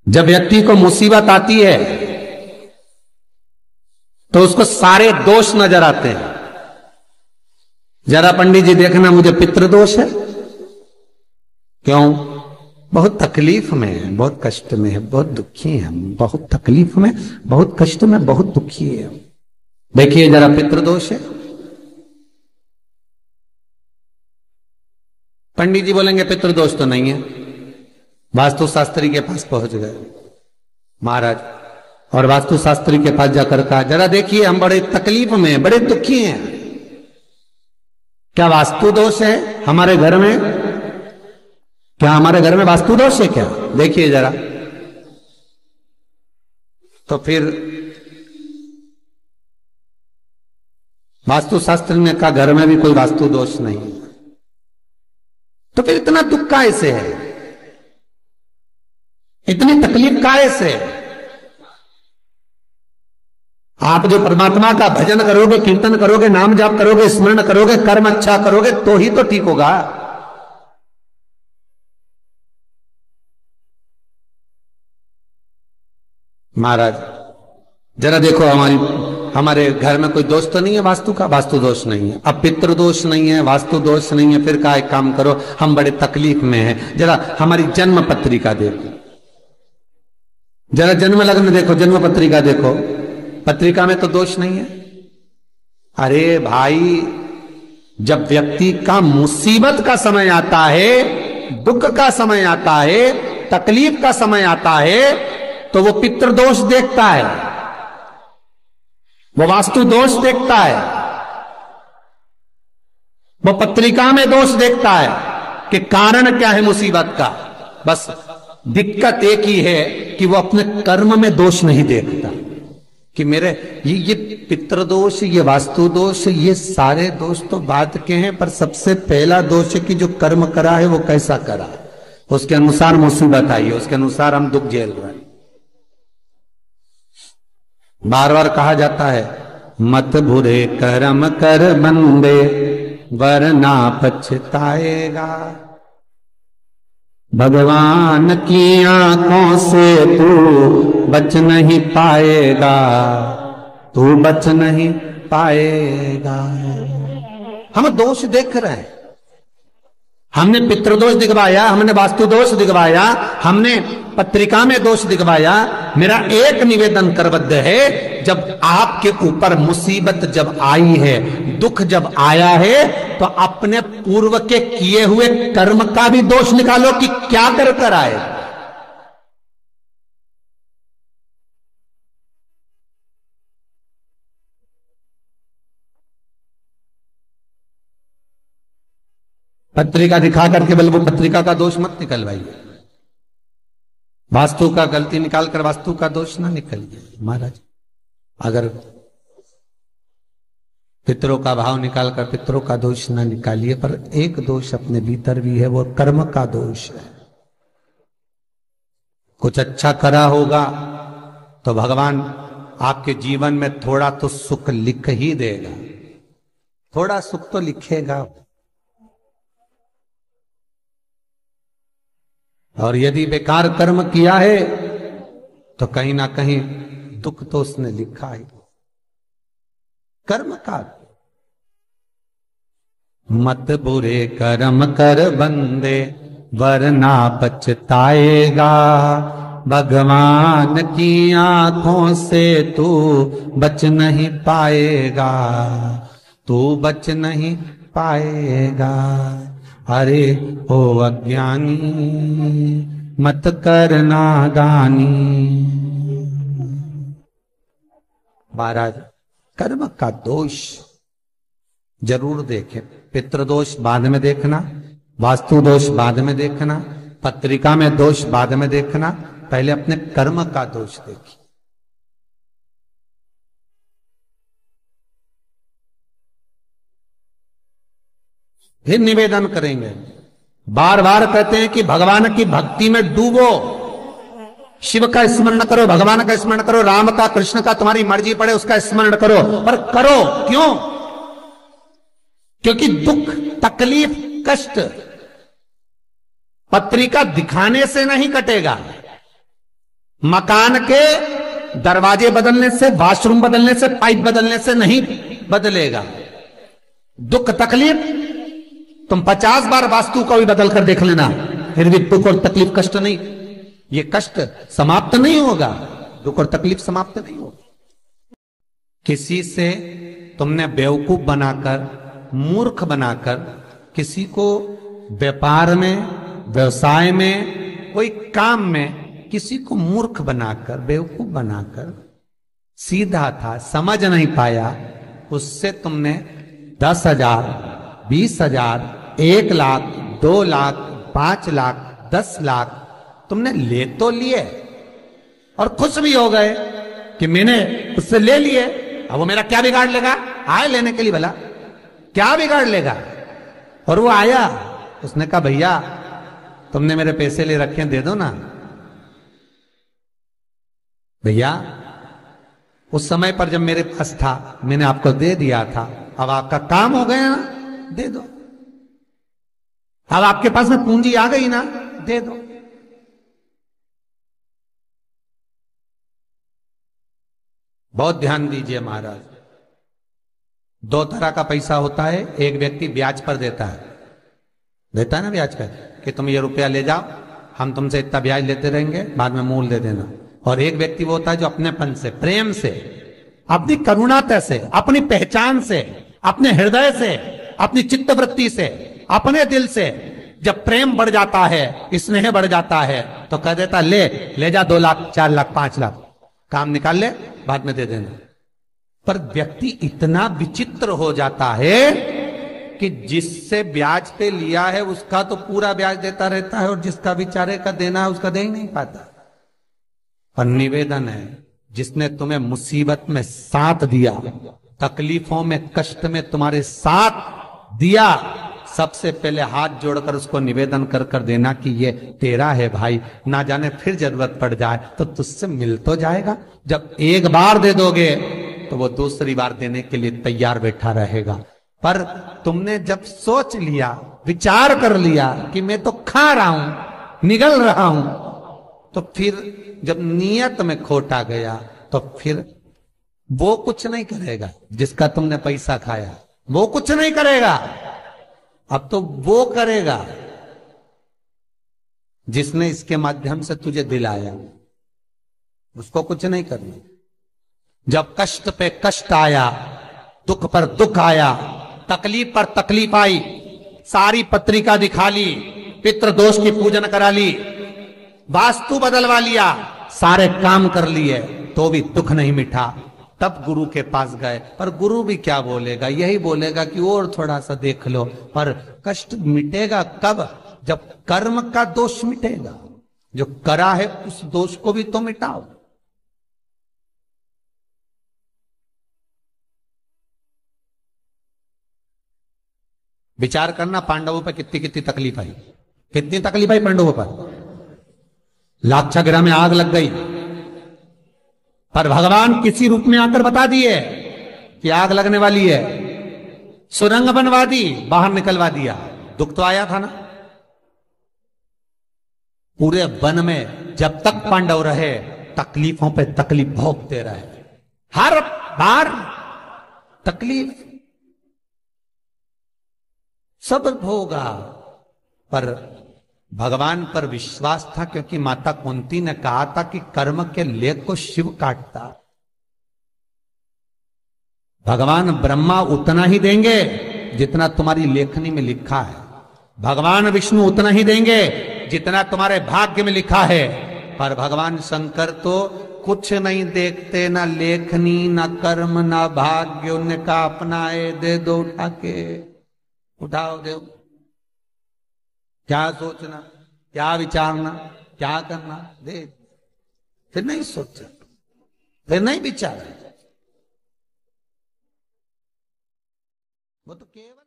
जब व्यक्ति को मुसीबत आती है तो उसको सारे दोष नजर आते हैं। जरा पंडित जी देखना, मुझे पितृदोष है। क्यों? बहुत तकलीफ में है, बहुत कष्ट में है, बहुत दुखी है, बहुत तकलीफ में, बहुत कष्ट में, बहुत दुखी है। देखिए जरा, पितृदोष है। पंडित जी बोलेंगे पितृदोष तो नहीं है। वास्तु शास्त्री के पास पहुंच गए महाराज, और वास्तु शास्त्री के पास जाकर कहा, जरा देखिए हम बड़े तकलीफ में हैं, बड़े दुखी हैं, क्या वास्तु दोष है हमारे घर में? क्या हमारे घर में वास्तु दोष है क्या? देखिए जरा। तो फिर वास्तु शास्त्र ने कहा घर में भी कोई वास्तु दोष नहीं है। तो फिर इतना दुख काहे से है, इतनी तकलीफ काहे से? आप जो परमात्मा का भजन करोगे, कीर्तन करोगे, नाम जाप करोगे, स्मरण करोगे, कर्म अच्छा करोगे तो ही तो ठीक होगा। महाराज जरा देखो, हमारे घर में कोई दोष तो नहीं है वास्तु का? वास्तु दोष नहीं है। अब पितृ दोष नहीं है, वास्तु दोष नहीं है, फिर का एक काम करो, हम बड़े तकलीफ में हैं, जरा हमारी जन्म पत्रिका देखो, जरा जन्म लग्न देखो, जन्म पत्रिका देखो, पत्रिका में तो दोष नहीं है। अरे भाई, जब व्यक्ति का मुसीबत का समय आता है, दुख का समय आता है, तकलीफ का समय आता है, तो वो पितृदोष देखता है, वो वास्तु दोष देखता है, वो पत्रिका में दोष देखता है कि कारण क्या है मुसीबत का। बस दिक्कत एक ही है कि वो अपने कर्म में दोष नहीं देखता कि मेरे ये पितृदोष, ये वास्तु दोष, ये सारे दोष तो बात के हैं, पर सबसे पहला दोष है कि जो कर्म करा है वो कैसा करा, उसके अनुसार मुसीबत आई है, उसके अनुसार हम दुख झेल रहे हैं। बार बार कहा जाता है, मत बुरे कर्म कर बंदे वरना पछताएगा, भगवान की आंखों से तू बच नहीं पाएगा, तू बच नहीं पाएगा। हम दोष देख रहे हैं, हमने पितृदोष दिखवाया, हमने वास्तु दोष दिखवाया, हमने पत्रिका में दोष दिखवाया। मेरा एक निवेदन करबद्ध है, जब आपके ऊपर मुसीबत जब आई है, दुख जब आया है, तो अपने पूर्व के किए हुए कर्म का भी दोष निकालो कि क्या कर कर आए। पत्रिका दिखा करके बल वो पत्रिका का दोष मत निकलवाइए, वास्तु का गलती निकालकर वास्तु का दोष ना निकलिए। महाराज अगर पितरों का भाव निकालकर पितरों का दोष ना निकालिए, पर एक दोष अपने भीतर भी है, वो कर्म का दोष है। कुछ अच्छा करा होगा तो भगवान आपके जीवन में थोड़ा तो सुख लिख ही देगा, थोड़ा सुख तो लिखेगा। और यदि बेकार कर्म किया है तो कहीं ना कहीं दुख तो उसने लिखा है कर्म का। मत बुरे कर्म कर बंदे वरना पछताएगा, भगवान की आंखों से तू बच नहीं पाएगा, तू बच नहीं पाएगा। अरे ओ अज्ञानी मत करना दानी। महाराज कर्म का दोष जरूर देखें, पितृदोष बाद में देखना, वास्तु दोष बाद में देखना, पत्रिका में दोष बाद में देखना, पहले अपने कर्म का दोष देखिए। फिर निवेदन करेंगे, बार बार कहते हैं कि भगवान की भक्ति में डूबो, शिव का स्मरण करो, भगवान का स्मरण करो, राम का, कृष्ण का, तुम्हारी मर्जी पड़े उसका स्मरण करो, पर करो क्यों? क्योंकि दुख, तकलीफ, कष्ट पत्रिका दिखाने से नहीं कटेगा, मकान के दरवाजे बदलने से, वॉशरूम बदलने से, पाइप बदलने से नहीं बदलेगा। दुख तकलीफ तुम 50 बार वास्तु को भी बदल कर देख लेना, फिर भी दुख और तकलीफ, कष्ट नहीं, ये कष्ट समाप्त नहीं होगा, दुख और तकलीफ समाप्त नहीं होगा। किसी से तुमने बेवकूफ बनाकर, मूर्ख बनाकर, किसी को व्यापार में, व्यवसाय में, कोई काम में किसी को मूर्ख बनाकर, बेवकूफ बनाकर, सीधा था समझ नहीं पाया, उससे तुमने 10,000, 20,000, 1 लाख, 2 लाख, 5 लाख, 10 लाख तुमने ले तो लिए और खुश भी हो गए कि मैंने उससे ले लिए, अब वो मेरा क्या बिगाड़ लेगा, आए लेने के लिए, भला क्या बिगाड़ लेगा। और वो आया, उसने कहा भैया तुमने मेरे पैसे ले रखे हैं, दे दो ना। भैया उस समय पर जब मेरे पास था मैंने आपको दे दिया था, अब आपका काम हो गया ना, दे दो। अब आपके पास में पूंजी आ गई ना, दे दो। बहुत ध्यान दीजिए महाराज, 2 तरह का पैसा होता है। एक व्यक्ति ब्याज पर देता है ना ब्याज पर, कि तुम ये रुपया ले जाओ, हम तुमसे इतना ब्याज लेते रहेंगे, बाद में मूल दे देना। और एक व्यक्ति वो होता है जो अपनेपन से, प्रेम से, अपनी करुणाता से, अपनी पहचान से, अपने हृदय से, अपनी चित्तवृत्ति से, अपने दिल से जब प्रेम बढ़ जाता है, स्नेह बढ़ जाता है, तो कह देता ले जा 2 लाख, 4 लाख, 5 लाख, काम निकाल ले, बाद में दे देना। पर व्यक्ति इतना विचित्र हो जाता है कि जिससे ब्याज पे लिया है उसका तो पूरा ब्याज देता रहता है, और जिसका बेचारे का देना है उसका दे ही नहीं पाता। पर निवेदन है, जिसने तुम्हें मुसीबत में साथ दिया, तकलीफों में, कष्ट में तुम्हारे साथ दिया, सबसे पहले हाथ जोड़कर उसको निवेदन कर कर देना कि ये तेरा है भाई, ना जाने फिर जरूरत पड़ जाए तो तुझसे मिल तो जाएगा। जब एक बार दे दोगे तो वो दूसरी बार देने के लिए तैयार बैठा रहेगा। पर तुमने जब सोच लिया, विचार कर लिया कि मैं तो खा रहा हूं, निगल रहा हूं, तो फिर जब नियत में खोट आ गया तो फिर वो कुछ नहीं करेगा। जिसका तुमने पैसा खाया वो कुछ नहीं करेगा, अब तो वो करेगा जिसने इसके माध्यम से तुझे दिलाया, उसको कुछ नहीं करना। जब कष्ट पे कष्ट आया, दुख पर दुख आया, तकलीफ पर तकलीफ आई, सारी पत्रिका दिखा ली, पितृदोष की पूजन करा ली, वास्तु बदलवा लिया, सारे काम कर लिए, तो भी दुख नहीं मिटा। तब गुरु के पास गए, पर गुरु भी क्या बोलेगा, यही बोलेगा कि और थोड़ा सा देख लो। पर कष्ट मिटेगा कब? जब कर्म का दोष मिटेगा। जो करा है उस दोष को भी तो मिटाओ। विचार करना, पांडवों पर कितनी कितनी तकलीफ आई, कितनी तकलीफ आई पांडवों पर। लाक्षागृह में आग लग गई, पर भगवान किसी रूप में आकर बता दिए कि आग लगने वाली है, सुरंग बनवा दी, बाहर निकलवा दिया। दुख तो आया था ना। पूरे वन में जब तक पांडव रहे तकलीफों पे तकलीफ भोगते रहे, हर बार तकलीफ सब भोगा, पर भगवान पर विश्वास था, क्योंकि माता कुंती ने कहा था कि कर्म के लेख को शिव काटता। भगवान ब्रह्मा उतना ही देंगे जितना तुम्हारी लेखनी में लिखा है, भगवान विष्णु उतना ही देंगे जितना तुम्हारे भाग्य में लिखा है। पर भगवान शंकर तो कुछ नहीं देखते, ना लेखनी, ना कर्म, ना भाग्य। उनका अपनाए दे दो उठा के, उठाओ दो। क्या सोचना, क्या विचारना, क्या करना, दे। फिर नहीं सोचा, फिर नहीं विचारा, वो तो केवल